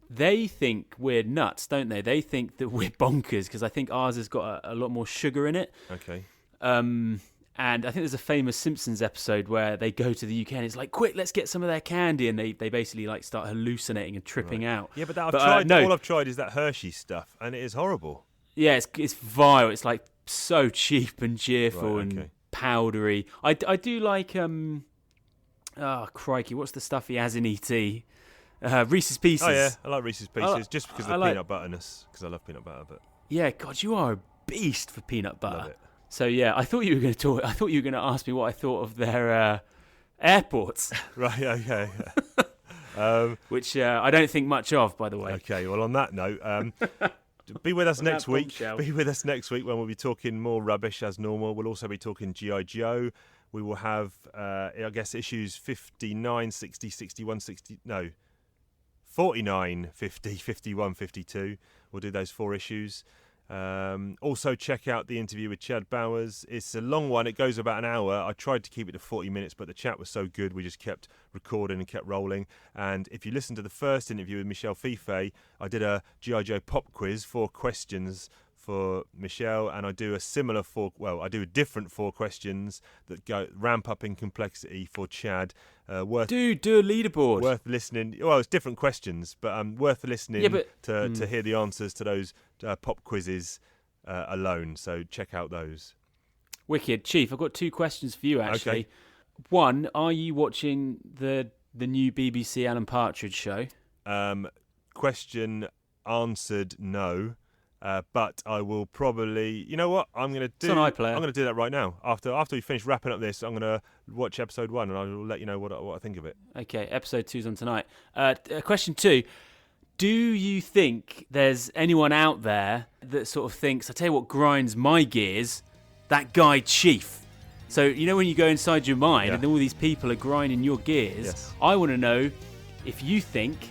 They think we're nuts, don't they? They think that we're bonkers because I think ours has got a lot more sugar in it. Okay. And I think there's a famous Simpsons episode where they go to the UK and it's like, quick, let's get some of their candy. And they basically like start hallucinating and tripping out. Yeah, but all I've tried is that Hershey stuff, and it is horrible. Yeah, it's vile. It's like so cheap and cheerful and powdery. I do like, crikey, what's the stuff he has in E.T.? Reese's Pieces. Oh, yeah, I like Reese's Pieces just because of the peanut butterness, because I love peanut butter. But yeah, God, you are a beast for peanut butter. Love it. So yeah, I thought you were going to talk. I thought you were going to ask me what I thought of their airports. Right. Okay. Which I don't think much of, by the way. Okay. Well, on that note, Be with us next week. Be with us next week when we'll be talking more rubbish as normal. We'll also be talking G.I. Joe. We will have, I guess, issues 59, 60, 61, 60... No, 49, 50, 51, 52. We'll do those 4 issues. Also, check out the interview with Chad Bowers. It's a long one. It goes about an hour. I tried to keep it to 40 minutes, but the chat was so good, we just kept recording and kept rolling. And if you listen to the first interview with Michelle Fife, I did a G.I. Joe pop quiz, 4 questions for Michelle, and I do a similar I do a different 4 questions that ramp up in complexity for Chad. Do a leaderboard. Worth listening. Well, it's different questions, but worth listening to hear the answers to those pop quizzes alone. So check out those. Wicked. Chief, I've got 2 questions for you, actually. Okay. One, are you watching the new BBC Alan Partridge show? Question answered, no. But I will probably, you know what? I'm going to do. It's on iPlayer. I'm going to do that right now. After we finish wrapping up this, I'm going to watch episode 1, and I will let you know what I think of it. Okay, episode 2's on tonight. Question 2: do you think there's anyone out there that sort of thinks, I tell you what grinds my gears? That guy Chief. So you know when you go inside your mind and all these people are grinding your gears. Yes. I want to know if you think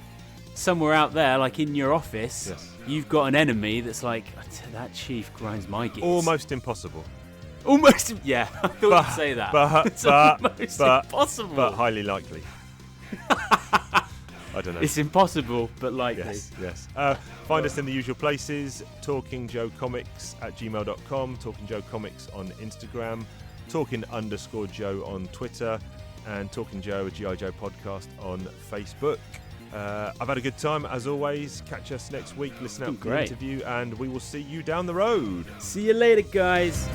somewhere out there, like in your office. Yes. You've got an enemy that's like, that Chief grinds my gears. Almost impossible. Almost, yeah. I thought you'd say that. It's almost impossible. But highly likely. I don't know. It's impossible, but likely. Yes. Find us in the usual places. TalkingJoeComics@gmail.com. Talking Joe Comics on Instagram. Talking_Joe on Twitter. And Talking Joe, a G.I. Joe podcast on Facebook. I've had a good time, as always. Catch us next week. Listen out for the interview, and we will see you down the road. See you later, guys.